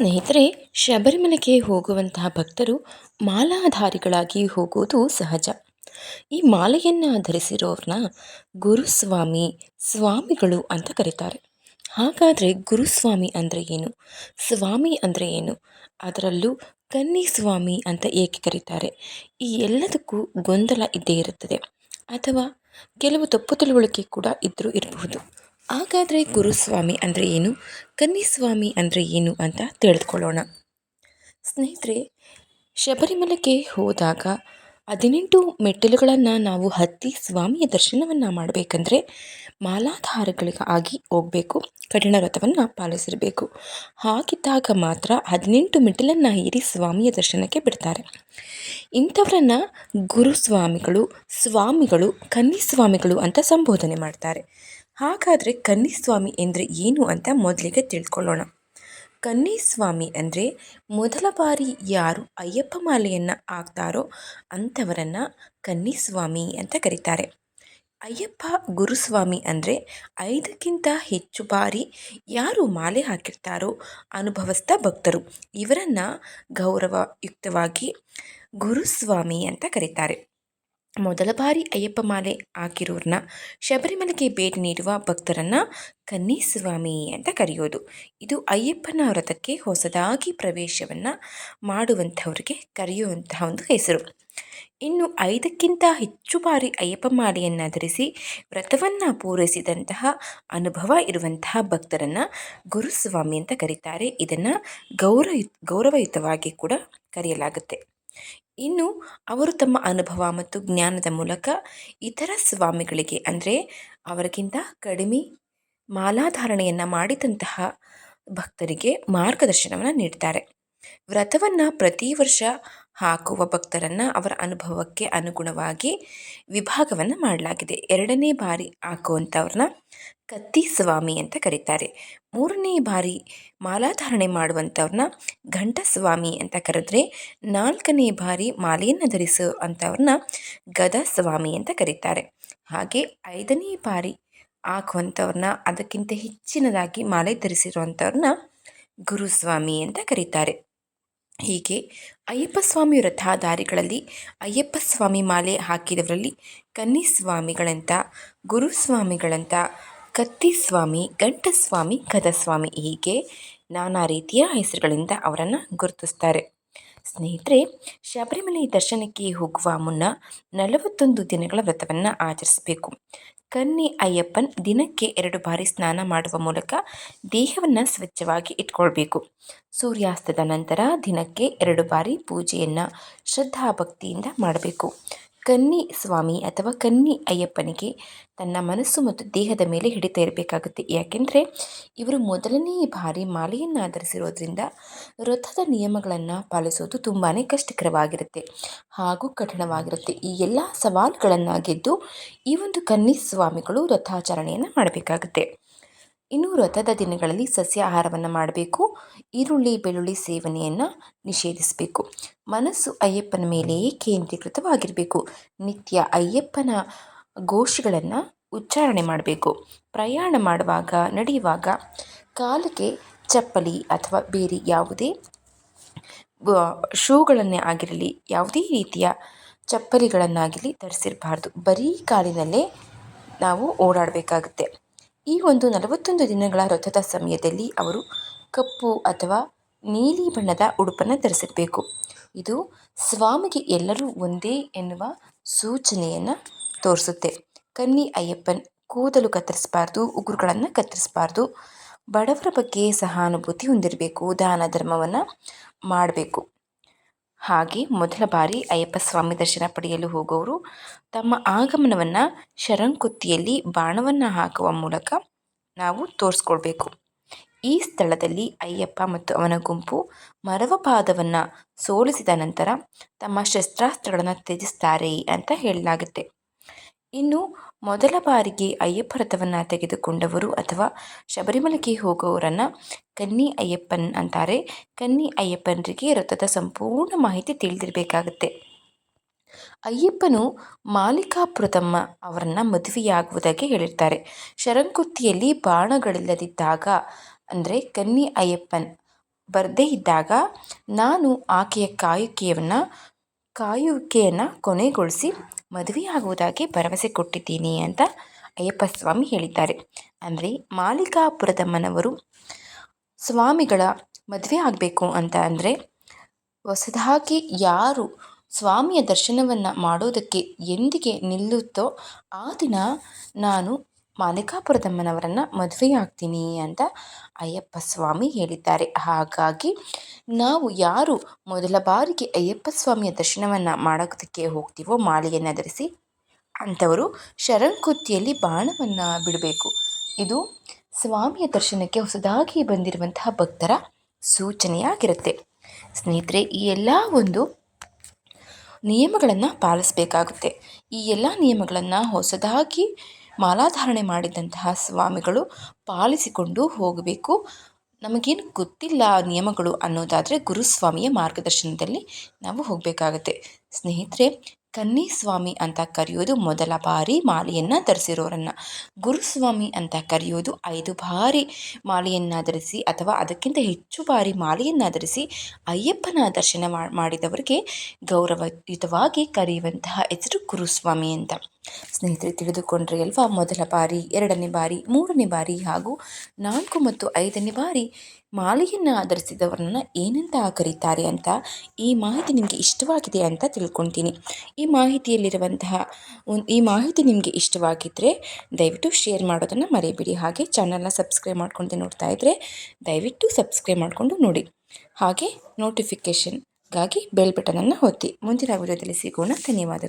ಸ್ನೇಹಿತರೆ, ಶಬರಿಮಲೆಗೆ ಹೋಗುವಂತಹ ಭಕ್ತರು ಮಾಲಾಧಾರಿಗಳಾಗಿ ಹೋಗುವುದು ಸಹಜ. ಈ ಮಾಲೆಯನ್ನು ಧರಿಸಿರೋರನ್ನ ಗುರುಸ್ವಾಮಿ, ಸ್ವಾಮಿಗಳು ಅಂತ ಕರೀತಾರೆ. ಹಾಗಾದರೆ ಗುರುಸ್ವಾಮಿ ಅಂದರೆ ಏನು? ಸ್ವಾಮಿ ಅಂದರೆ ಏನು? ಅದರಲ್ಲೂ ಕನ್ನಿ ಸ್ವಾಮಿ ಅಂತ ಏಕೆ ಕರೀತಾರೆ? ಈ ಎಲ್ಲದಕ್ಕೂ ಗೊಂದಲ ಇದ್ದೇ ಇರುತ್ತದೆ, ಅಥವಾ ಕೆಲವು ತಪ್ಪು ತಿಳುವಳಿಕೆ ಕೂಡ ಇದ್ದರೂ ಇರಬಹುದು. ಹಾಗಾದರೆ ಗುರುಸ್ವಾಮಿ ಅಂದರೆ ಏನು, ಕನ್ನಿಸ್ವಾಮಿ ಅಂದರೆ ಏನು ಅಂತ ತಿಳಿದುಕೊಳ್ಳೋಣ. ಸ್ನೇಹಿತರೆ, ಶಬರಿಮಲೆಗೆ ಹೋದಾಗ 18 ಮೆಟ್ಟಿಲುಗಳನ್ನು ನಾವು ಹತ್ತಿ ಸ್ವಾಮಿಯ ದರ್ಶನವನ್ನು ಮಾಡಬೇಕಂದ್ರೆ ಮಾಲಾಧಾರಗಳಿಗಾಗಿ ಹೋಗಬೇಕು, ಕಠಿಣ ವ್ರತವನ್ನು ಪಾಲಿಸಿರಬೇಕು. ಹಾಗಿದ್ದಾಗ ಮಾತ್ರ 18 ಮೆಟ್ಟಿಲನ್ನು ಏರಿ ಸ್ವಾಮಿಯ ದರ್ಶನಕ್ಕೆ ಬಿಡ್ತಾರೆ. ಇಂಥವರನ್ನು ಗುರುಸ್ವಾಮಿಗಳು, ಸ್ವಾಮಿಗಳು, ಕನ್ನಿಸ್ವಾಮಿಗಳು ಅಂತ ಸಂಬೋಧನೆ ಮಾಡ್ತಾರೆ. ಹಾಗಾದರೆ ಕನ್ನಿಸ್ವಾಮಿ ಅಂದರೆ ಏನು ಅಂತ ಮೊದಲಿಗೆ ತಿಳ್ಕೊಳ್ಳೋಣ. ಕನ್ನಿಸ್ವಾಮಿ ಅಂದರೆ ಮೊದಲ ಬಾರಿ ಯಾರು ಅಯ್ಯಪ್ಪ ಮಾಲೆಯನ್ನು ಹಾಕ್ತಾರೋ ಅಂಥವರನ್ನು ಕನ್ನಿಸ್ವಾಮಿ ಅಂತ ಕರೀತಾರೆ. ಅಯ್ಯಪ್ಪ ಗುರುಸ್ವಾಮಿ ಅಂದರೆ 5ಕ್ಕಿಂತ ಹೆಚ್ಚು ಬಾರಿ ಯಾರು ಮಾಲೆ ಹಾಕಿರ್ತಾರೋ ಅನುಭವಸ್ಥ ಭಕ್ತರು, ಇವರನ್ನು ಗೌರವಯುಕ್ತವಾಗಿ ಗುರುಸ್ವಾಮಿ ಅಂತ ಕರೀತಾರೆ. ಮೊದಲ ಬಾರಿ ಅಯ್ಯಪ್ಪ ಮಾಲೆ ಹಾಕಿರೋರನ್ನ, ಶಬರಿಮಲೆಗೆ ಭೇಟಿ ನೀಡುವ ಭಕ್ತರನ್ನು ಕನ್ನಿಸ್ವಾಮಿ ಅಂತ ಕರೆಯೋದು. ಇದು ಅಯ್ಯಪ್ಪನ ವ್ರತಕ್ಕೆ ಹೊಸದಾಗಿ ಪ್ರವೇಶವನ್ನು ಮಾಡುವಂಥವ್ರಿಗೆ ಕರೆಯುವಂತಹ ಒಂದು ಹೆಸರು. ಇನ್ನು 5ಕ್ಕಿಂತ ಹೆಚ್ಚು ಬಾರಿ ಅಯ್ಯಪ್ಪ ಮಾಲೆಯನ್ನು ಧರಿಸಿ ವ್ರತವನ್ನು ಪೂರೈಸಿದಂತಹ ಅನುಭವ ಇರುವಂತಹ ಭಕ್ತರನ್ನು ಗುರುಸ್ವಾಮಿ ಅಂತ ಕರೀತಾರೆ. ಇದನ್ನು ಗೌರವಯುತವಾಗಿ ಕೂಡ ಕರೆಯಲಾಗುತ್ತೆ. ಇನ್ನು ಅವರು ತಮ್ಮ ಅನುಭವ ಮತ್ತು ಜ್ಞಾನದ ಮೂಲಕ ಇತರ ಸ್ವಾಮಿಗಳಿಗೆ, ಅಂದರೆ ಅವರಿಗಿಂತ ಕಡಿಮೆ ಮಾಲಾಧಾರಣೆಯನ್ನು ಮಾಡಿದಂತಹ ಭಕ್ತರಿಗೆ ಮಾರ್ಗದರ್ಶನವನ್ನು ನೀಡ್ತಾರೆ. ವ್ರತವನ್ನು ಪ್ರತಿ ವರ್ಷ ಹಾಕುವ ಭಕ್ತರನ್ನು ಅವರ ಅನುಭವಕ್ಕೆ ಅನುಗುಣವಾಗಿ ವಿಭಾಗವನ್ನು ಮಾಡಲಾಗಿದೆ. 2ನೇ ಬಾರಿ ಹಾಕುವಂಥವ್ರನ್ನ ಕತ್ತಿ ಸ್ವಾಮಿ ಅಂತ ಕರೀತಾರೆ. 3ನೇ ಬಾರಿ ಮಾಲಾಧಾರಣೆ ಮಾಡುವಂಥವ್ರನ್ನ ಘಂಟಸ್ವಾಮಿ ಅಂತ ಕರೆದ್ರೆ, 4ನೇ ಬಾರಿ ಮಾಲೆಯನ್ನು ಧರಿಸೋ ಅಂಥವ್ರನ್ನ ಗದಾ ಸ್ವಾಮಿ ಅಂತ ಕರೀತಾರೆ. ಹಾಗೆ 5ನೇ ಬಾರಿ ಹಾಕುವಂಥವ್ರನ್ನ, ಅದಕ್ಕಿಂತ ಹೆಚ್ಚಿನದಾಗಿ ಮಾಲೆ ಧರಿಸಿರುವಂಥವ್ರನ್ನ ಗುರುಸ್ವಾಮಿ ಅಂತ ಕರೀತಾರೆ. ಹೀಗೆ ಅಯ್ಯಪ್ಪ ಸ್ವಾಮಿ ವ್ರತಧಾರಿಗಳಲ್ಲಿ ಅಯ್ಯಪ್ಪ ಸ್ವಾಮಿ ಮಾಲೆ ಹಾಕಿದವರಲ್ಲಿ ಕನ್ನಿಸ್ವಾಮಿಗಳಂತ, ಗುರುಸ್ವಾಮಿಗಳಂತ, ಕತ್ತಿಸ್ವಾಮಿ, ಗಂಟಸ್ವಾಮಿ, ಗದಸ್ವಾಮಿ, ಹೀಗೆ ನಾನಾ ರೀತಿಯ ಹೆಸರುಗಳಿಂದ ಅವರನ್ನು ಗುರುತಿಸ್ತಾರೆ. ಸ್ನೇಹಿತರೆ, ಶಬರಿಮಲೆ ದರ್ಶನಕ್ಕೆ ಹೋಗುವ ಮುನ್ನ 41 ದಿನಗಳ ವ್ರತವನ್ನು ಆಚರಿಸಬೇಕು. ಕನ್ನಿ ಅಯ್ಯಪ್ಪನ್ ದಿನಕ್ಕೆ 2 ಬಾರಿ ಸ್ನಾನ ಮಾಡುವ ಮೂಲಕ ದೇಹವನ್ನು ಸ್ವಚ್ಛವಾಗಿ ಇಟ್ಕೊಳ್ಬೇಕು. ಸೂರ್ಯಾಸ್ತದ ನಂತರ ದಿನಕ್ಕೆ 2 ಬಾರಿ ಪೂಜೆಯನ್ನು ಶ್ರದ್ಧಾಭಕ್ತಿಯಿಂದ ಮಾಡಬೇಕು. ಕನ್ನಿ ಸ್ವಾಮಿ ಅಥವಾ ಕನ್ನಿ ಅಯ್ಯಪ್ಪನಿಗೆ ತನ್ನ ಮನಸ್ಸು ಮತ್ತು ದೇಹದ ಮೇಲೆ ಹಿಡಿತ ಇರಬೇಕಾಗುತ್ತೆ. ಯಾಕೆಂದರೆ ಇವರು ಮೊದಲನೇ ಬಾರಿ ಮಾಲೆಯನ್ನು ಧರಿಸಿರೋದ್ರಿಂದ ವ್ರತದ ನಿಯಮಗಳನ್ನು ಪಾಲಿಸೋದು ತುಂಬಾ ಕಷ್ಟಕರವಾಗಿರುತ್ತೆ ಹಾಗೂ ಕಠಿಣವಾಗಿರುತ್ತೆ. ಈ ಎಲ್ಲ ಸವಾಲುಗಳನ್ನು ಗೆದ್ದು ಈ ಒಂದು ಕನ್ನಿ ಸ್ವಾಮಿಗಳು ವ್ರತಾಚರಣೆಯನ್ನು ಮಾಡಬೇಕಾಗುತ್ತೆ. ಇನ್ನು ವ್ರತದ ದಿನಗಳಲ್ಲಿ ಸಸ್ಯಾಹಾರವನ್ನು ಮಾಡಬೇಕು. ಈರುಳ್ಳಿ, ಬೆಳ್ಳುಳ್ಳಿ ಸೇವನೆಯನ್ನು ನಿಷೇಧಿಸಬೇಕು. ಮನಸ್ಸು ಅಯ್ಯಪ್ಪನ ಮೇಲೆಯೇ ಕೇಂದ್ರೀಕೃತವಾಗಿರಬೇಕು. ನಿತ್ಯ ಅಯ್ಯಪ್ಪನ ಘೋಷಗಳನ್ನು ಉಚ್ಚಾರಣೆ ಮಾಡಬೇಕು. ಪ್ರಯಾಣ ಮಾಡುವಾಗ, ನಡೆಯುವಾಗ ಕಾಲಿಗೆ ಚಪ್ಪಲಿ ಅಥವಾ ಬೇರೆ ಯಾವುದೇ ಶೂಗಳನ್ನೇ ಆಗಿರಲಿ, ಯಾವುದೇ ರೀತಿಯ ಚಪ್ಪಲಿಗಳನ್ನಾಗಿರಲಿ ಧರಿಸಿರಬಾರ್ದು. ಬರೀ ಕಾಲಿನಲ್ಲೇ ನಾವು ಓಡಾಡಬೇಕಾಗುತ್ತೆ. ಈ ಒಂದು 41 ದಿನಗಳ ವ್ರತದ ಸಮಯದಲ್ಲಿ ಅವರು ಕಪ್ಪು ಅಥವಾ ನೀಲಿ ಬಣ್ಣದ ಉಡುಪನ್ನು ಧರಿಸಿರಬೇಕು. ಇದು ಸ್ವಾಮಿಗೆ ಎಲ್ಲರೂ ಒಂದೇ ಎನ್ನುವ ಸೂಚನೆಯನ್ನು ತೋರಿಸುತ್ತೆ. ಕನ್ನಿ ಅಯ್ಯಪ್ಪನ್ ಕೂದಲು ಕತ್ತರಿಸಬಾರ್ದು, ಉಗುರುಗಳನ್ನು ಕತ್ತರಿಸಬಾರ್ದು, ಬಡವರ ಬಗ್ಗೆ ಸಹಾನುಭೂತಿ ಹೊಂದಿರಬೇಕು, ದಾನ ಧರ್ಮವನ್ನು ಮಾಡಬೇಕು. ಹಾಗೆ ಮೊದಲ ಬಾರಿ ಅಯ್ಯಪ್ಪ ಸ್ವಾಮಿ ದರ್ಶನ ಪಡೆಯಲು ಹೋಗೋರು ತಮ್ಮ ಆಗಮನವನ್ನು ಶರಂಕುತ್ತಿಯಲ್ಲಿ ಬಾಣವನ್ನು ಹಾಕುವ ಮೂಲಕ ನಾವು ತೋರಿಸ್ಕೊಳ್ಬೇಕು. ಈ ಸ್ಥಳದಲ್ಲಿ ಅಯ್ಯಪ್ಪ ಮತ್ತು ಅವನ ಗುಂಪು ಮರವಪಾದವನ್ನು ಸೋಲಿಸಿದ ನಂತರ ತಮ್ಮ ಶಸ್ತ್ರಾಸ್ತ್ರಗಳನ್ನು ತ್ಯಜಿಸ್ತಾರೆ ಅಂತ ಹೇಳಲಾಗುತ್ತೆ. ಇನ್ನು ಮೊದಲ ಬಾರಿಗೆ ಅಯ್ಯಪ್ಪ ವ್ರತವನ್ನು ತೆಗೆದುಕೊಂಡವರು ಅಥವಾ ಶಬರಿಮಲೆಗೆ ಹೋಗುವವರನ್ನು ಕನ್ನಿ ಅಯ್ಯಪ್ಪನ್ ಅಂತಾರೆ. ಕನ್ನಿ ಅಯ್ಯಪ್ಪನರಿಗೆ ವ್ರತದ ಸಂಪೂರ್ಣ ಮಾಹಿತಿ ತಿಳಿದಿರಬೇಕಾಗುತ್ತೆ. ಅಯ್ಯಪ್ಪನು ಮಾಲಿಕಾಪುರದಮ್ಮ ಅವರನ್ನು ಮದುವೆಯಾಗುವುದಾಗಿ ಹೇಳಿರ್ತಾರೆ. ಶರಂಕುತ್ತಿಯಲ್ಲಿ ಬಾಣಗಳಿಲ್ಲದಿದ್ದಾಗ, ಅಂದರೆ ಕನ್ನಿ ಅಯ್ಯಪ್ಪನ್ ಬರದೇ ಇದ್ದಾಗ ನಾನು ಆಕೆಯ ಕಾಯುವಿಕೆಯನ್ನು ಕೊನೆಗೊಳಿಸಿ ಮದುವೆಯಾಗುವುದಾಗಿ ಭರವಸೆ ಕೊಟ್ಟಿದ್ದೀನಿ ಅಂತ ಅಯ್ಯಪ್ಪ ಸ್ವಾಮಿ ಹೇಳಿದ್ದಾರೆ. ಅಂದರೆ ಮಾಲಿಕಾಪುರದಮ್ಮನವರು ಸ್ವಾಮಿಗಳ ಮದುವೆ ಆಗಬೇಕು ಅಂತ ಅಂದರೆ ಹೊಸದಾಗಿ ಯಾರು ಸ್ವಾಮಿಯ ದರ್ಶನವನ್ನು ಮಾಡೋದಕ್ಕೆ ಎಂದಿಗೆ ನಿಲ್ಲುತ್ತೋ ಆ ದಿನ ನಾನು ಮಾಲಿಕಾಪುರದಮ್ಮನವರನ್ನು ಮದುವೆಯಾಗ್ತೀನಿ ಅಂತ ಅಯ್ಯಪ್ಪ ಸ್ವಾಮಿ ಹೇಳಿದ್ದಾರೆ. ಹಾಗಾಗಿ ನಾವು ಯಾರು ಮೊದಲ ಬಾರಿಗೆ ಅಯ್ಯಪ್ಪ ಸ್ವಾಮಿಯ ದರ್ಶನವನ್ನು ಮಾಡೋದಕ್ಕೆ ಹೋಗ್ತೀವೋ ಮಾಲೆಯನ್ನು ಧರಿಸಿ, ಅಂಥವರು ಶರಂಕುತ್ತಿಯಲ್ಲಿ ಬಾಣವನ್ನು ಬಿಡಬೇಕು. ಇದು ಸ್ವಾಮಿಯ ದರ್ಶನಕ್ಕೆ ಹೊಸದಾಗಿ ಬಂದಿರುವಂತಹ ಭಕ್ತರ ಸೂಚನೆಯಾಗಿರುತ್ತೆ. ಸ್ನೇಹಿತರೆ, ಈ ಎಲ್ಲ ಒಂದು ನಿಯಮಗಳನ್ನು ಪಾಲಿಸಬೇಕಾಗುತ್ತೆ. ಈ ಎಲ್ಲ ನಿಯಮಗಳನ್ನು ಹೊಸದಾಗಿ ಮಾಲಾಧಾರಣೆ ಮಾಡಿದಂತಹ ಸ್ವಾಮಿಗಳು ಪಾಲಿಸಿಕೊಂಡು ಹೋಗಬೇಕು. ನಮಗೇನು ಗೊತ್ತಿಲ್ಲ ನಿಯಮಗಳು ಅನ್ನೋದಾದರೆ ಗುರುಸ್ವಾಮಿಯ ಮಾರ್ಗದರ್ಶನದಲ್ಲಿ ನಾವು ಹೋಗಬೇಕಾಗತ್ತೆ. ಸ್ನೇಹಿತರೆ, ಕನ್ನಿಸ್ವಾಮಿ ಅಂತ ಕರೆಯೋದು ಮೊದಲ ಬಾರಿ ಮಾಲೆಯನ್ನು ಧರಿಸಿರೋರನ್ನು, ಗುರುಸ್ವಾಮಿ ಅಂತ ಕರೆಯೋದು 5 ಬಾರಿ ಮಾಲೆಯನ್ನು ಧರಿಸಿ ಅಥವಾ ಅದಕ್ಕಿಂತ ಹೆಚ್ಚು ಬಾರಿ ಮಾಲೆಯನ್ನು ಧರಿಸಿ ಅಯ್ಯಪ್ಪನ ದರ್ಶನ ಮಾಡಿದವರಿಗೆ ಗೌರವಯುತವಾಗಿ ಕರೆಯುವಂತಹ ಹೆಸರು ಗುರುಸ್ವಾಮಿ ಅಂತ. ಸ್ನೇಹಿತರೆ, ತಿಳಿದುಕೊಂಡ್ರೆ ಅಲ್ವಾ, ಮೊದಲ ಬಾರಿ, 2ನೇ ಬಾರಿ, 3ನೇ ಬಾರಿ ಹಾಗೂ 4 ಮತ್ತು 5ನೇ ಬಾರಿ ಮಾಲೆಯನ್ನು ಧರಿಸಿದವರನ್ನ ಏನಂತ ಕರೀತಾರೆ ಅಂತ. ಈ ಮಾಹಿತಿ ನಿಮಗೆ ಇಷ್ಟವಾಗಿದೆ ಅಂತ ತಿಳ್ಕೊತೀನಿ. ಈ ಮಾಹಿತಿ ನಿಮಗೆ ಇಷ್ಟವಾಗಿದ್ದರೆ ದಯವಿಟ್ಟು ಶೇರ್ ಮಾಡೋದನ್ನು ಮರಿಬೇಡಿ. ಹಾಗೆ ಚಾನಲ್ನ ಸಬ್ಸ್ಕ್ರೈಬ್ ಮಾಡ್ಕೊಂಡು ನೋಡ್ತಾ ಇದ್ದರೆ ದಯವಿಟ್ಟು ಸಬ್ಸ್ಕ್ರೈಬ್ ಮಾಡಿಕೊಂಡು ನೋಡಿ. ಹಾಗೆ ನೋಟಿಫಿಕೇಷನ್ಗಾಗಿ ಬೆಲ್ ಬಟನನ್ನು ಒತ್ತಿ. ಮುಂದಿನ ವಿಡಿಯೋದಲ್ಲಿ ಸಿಗೋಣ. ಧನ್ಯವಾದಗಳು.